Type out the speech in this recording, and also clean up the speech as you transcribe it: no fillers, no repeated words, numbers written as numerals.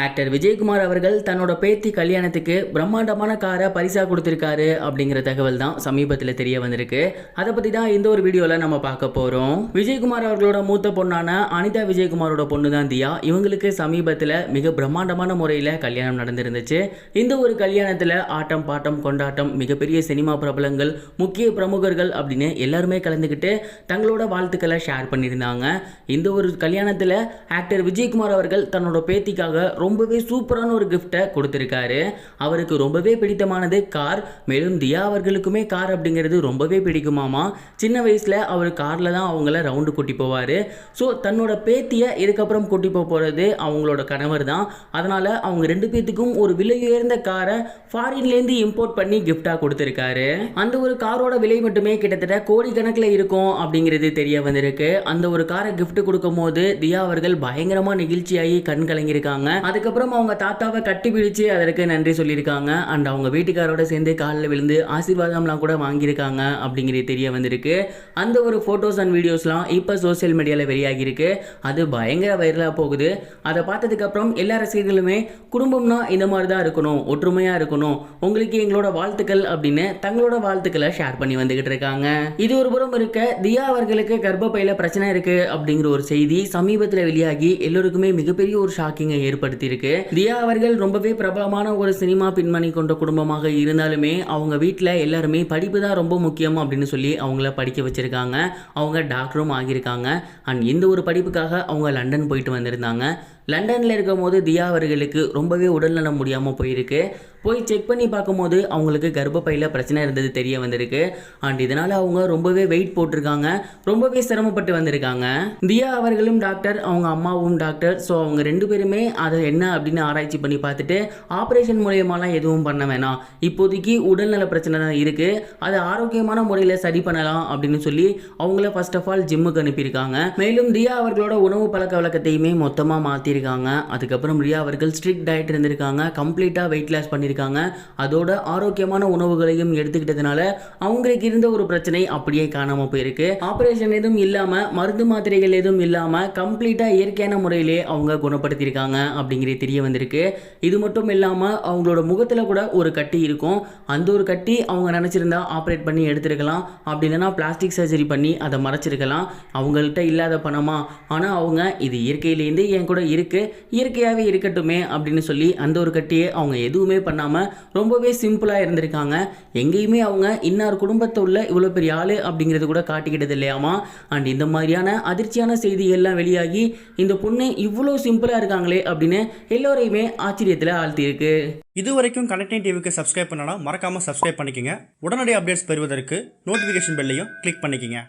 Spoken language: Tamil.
ஆக்டர் விஜயகுமார் அவர்கள் தன்னோட பேத்தி கல்யாணத்துக்கு பிரம்மாண்டமான காரை பரிசா கொடுத்திருக்காரு அப்படிங்கிற தகவல் தான் சமீபத்தில் தெரிய வந்திருக்கு. அதை பத்தி தான் இந்த ஒரு வீடியோல நம்ம பார்க்க போறோம். விஜயகுமார் அவர்களோட மூத்த பொண்ணான அனிதா விஜயகுமாரோட பொண்ணு தான் தியா. இவங்களுக்கு சமீபத்தில் மிக பிரம்மாண்டமான முறையில் கல்யாணம் நடந்திருந்துச்சு. இந்த ஒரு கல்யாணத்தில் ஆட்டம் பாட்டம் கொண்டாட்டம், மிகப்பெரிய சினிமா பிரபலங்கள், முக்கிய பிரமுகர்கள் அப்படின்னு எல்லாருமே கலந்துக்கிட்டு தங்களோட வாழ்த்துக்களை ஷேர் பண்ணியிருந்தாங்க. இந்த ஒரு கல்யாணத்தில் ஆக்டர் விஜயகுமார் அவர்கள் தன்னோட பேத்திக்காக ரொம்பவே சூப்பரான ஒரு கிஃப்டை கொடுத்திருக்காரு. அவருக்கு ரொம்பவே பிடித்தமானது கார். மேலும் தியா அவர்களுக்குமே கார் அப்படிங்கிறது ரொம்பவே பிடிக்குமாமா. சின்ன வயசுல அவர் கார்ல தான் அவங்கள ரவுண்டு கூட்டி போவார். ஸோ தன்னோட பேத்தியை இதுக்கப்புறம் கூட்டி போகிறது அவங்களோட கணவர் தான். அதனால அவங்க ரெண்டு பேத்துக்கும் ஒரு விலை உயர்ந்த காரை ஃபாரின்லேருந்து இம்போர்ட் பண்ணி கிஃப்டாக கொடுத்துருக்காரு. அந்த ஒரு காரோட விலை மட்டுமே கிட்டத்தட்ட கோடிக்கணக்கில் இருக்கும் அப்படிங்கிறது தெரிய வந்திருக்கு. அந்த ஒரு காரை கிஃப்ட் கொடுக்கும் போது தியா அவர்கள் பயங்கரமாக நெகிழ்ச்சியாகி கண் கலங்கியிருக்காங்க. அதுக்கப்புறம் அவங்க தாத்தாவை கட்டி பிடிச்சு அதற்கு நன்றி சொல்லியிருக்காங்க. அண்ட் அவங்க வீட்டுக்காரோட சேர்ந்து காலில் விழுந்து ஆசீர்வாதம்லாம் கூட வாங்கியிருக்காங்க அப்படிங்கிறது தெரிய வந்திருக்கு. அந்த ஒரு ஃபோட்டோஸ் அண்ட் வீடியோஸ்லாம் இப்போ சோசியல் மீடியாவில் வெளியாகிருக்கு. அது பயங்கர வைரலாக போகுது. அதை பார்த்ததுக்கப்புறம் எல்லா ரசிகர்களுமே குடும்பம்னா இந்த மாதிரி தான் இருக்கணும், ஒற்றுமையாக இருக்கணும், உங்களுக்கு எங்களோட வாழ்த்துக்கள் அப்படின்னு தங்களோட வாழ்த்துக்களை ஷேர் பண்ணி வந்துகிட்டு இருக்காங்க. இது ஒரு புறம் இருக்க, தியா அவர்களுக்கு கர்ப்பப்பையில் பிரச்சனை இருக்கு அப்படிங்கிற ஒரு செய்தி சமீபத்தில் வெளியாகி எல்லோருக்குமே மிகப்பெரிய ஒரு ஷாக்கிங்கை ஏற்படுத்தி இருக்கு. தியா அவர்கள் ரொம்பவே பிரபலமான ஒரு சினிமா பின்மணி கொண்ட குடும்பமாக இருந்தாலுமே அவங்க வீட்டில் எல்லாருமே படிப்பு தான் ரொம்ப முக்கியம் அப்படின்னு சொல்லி அவங்கள படிக்க வச்சிருக்காங்க. அவங்க டாக்டரும் ஆகியிருக்காங்க. அண்ட் இந்த ஒரு படிப்புக்காக அவங்க லண்டன் போயிட்டு வந்திருந்தாங்க. லண்டனில் இருக்கும் போது தியா அவர்களுக்கு ரொம்பவே உடல்நலம் முடியாமல் போயிருக்கு. போய் செக் பண்ணி பார்க்கும்போது அவங்களுக்கு கர்ப்பப்பையில் பிரச்சனை இருந்தது தெரிய வந்திருக்கு. அண்ட் இதனால் அவங்க ரொம்பவே வெயிட் போட்டிருக்காங்க, ரொம்பவே சிரமப்பட்டு வந்திருக்காங்க. தியா அவர்களும் டாக்டர், அவங்க அம்மாவும் டாக்டர். ஸோ அவங்க ரெண்டு பேருமே அதை என்ன அப்படின்னு ஆராய்ச்சி பண்ணி பார்த்துட்டு ஆப்ரேஷன் மூலியமாலாம் எதுவும் பண்ண வேணாம், இப்போதைக்கு உடல்நல பிரச்சனை தான் இருக்குது, அதை ஆரோக்கியமான முறையில் சரி பண்ணலாம் அப்படின்னு சொல்லி அவங்கள ஃபர்ஸ்ட் ஆஃப் ஆல் ஜிம்முக்கு அனுப்பியிருக்காங்க. மேலும் தியா அவர்களோட உணவு பழக்க வழக்கத்தையுமே மொத்தமாக மாற்றி இருக்காங்க. அதுக்கப்புறம் ரியா அவர்கள் ஸ்ட்ரிக்ட் டயட் இருந்திருக்காங்க, கம்ப்ளீட்டாக வெயிட் லாஸ் பண்ணியிருக்காங்க. அதோட ஆரோக்கியமான உணவுகளையும் எடுத்துக்கிட்டதுனால அவங்களுக்கு இருந்த ஒரு பிரச்சனை அப்படியே காணாமல் போயிருக்கு. ஆப்ரேஷன் எதுவும் இல்லாமல், மருந்து மாத்திரைகள் எதுவும் இல்லாமல் கம்ப்ளீட்டாக இயற்கையான முறையிலே அவங்க குணப்படுத்தியிருக்காங்க அப்படிங்கிறது தெரிய வந்திருக்கு. இது மட்டும் இல்லாமல் அவங்களோட முகத்தில் கூட ஒரு கட்டி இருக்கும். அந்த ஒரு கட்டி அவங்க நினச்சிருந்தா ஆப்ரேட் பண்ணி எடுத்துருக்கலாம், அப்படி இல்லைனா பிளாஸ்டிக் சர்ஜரி பண்ணி அதை மறைச்சிருக்கலாம். அவங்கள்ட்ட இல்லாத பணமா, ஆனால் அவங்க இது இயற்கையிலேருந்து என் கூட இருக்கு, இயற்கையாகவே இருக்கட்டுமே அப்படின்னு சொல்லி அந்த ஒரு கட்டியை அவங்க எதுவுமே பண்ணாமல் ரொம்பவே சிம்பிளாக இருந்திருக்காங்க. எங்கேயுமே அவங்க இன்னார் குடும்பத்தை உள்ள இவ்வளோ பெரிய ஆளு அப்படிங்கிறது கூட காட்டிக்கிட்டது இல்லையாமா. அண்ட் இந்த மாதிரியான அதிர்ச்சியான செய்திகள்லாம் வெளியாகி இந்த பொண்ணு இவ்வளோ சிம்பிளாக இருக்காங்களே அப்படின்னு எல்லோரையுமே ஆச்சரியத்தில் ஆழ்த்தியிருக்கு. இதுவரைக்கும் கனெக்டிங் டிவிக்கு சப்ஸ்கிரைப் பண்ணனா மறக்காமல் சப்ஸ்கிரைப் பண்ணிக்கங்க. உடனடி அப்டேட்ஸ் பெறுவதற்கு நோட்டிஃபிகேஷன் பெல்லையும் கிளிக் பண்ணிக்கங்க.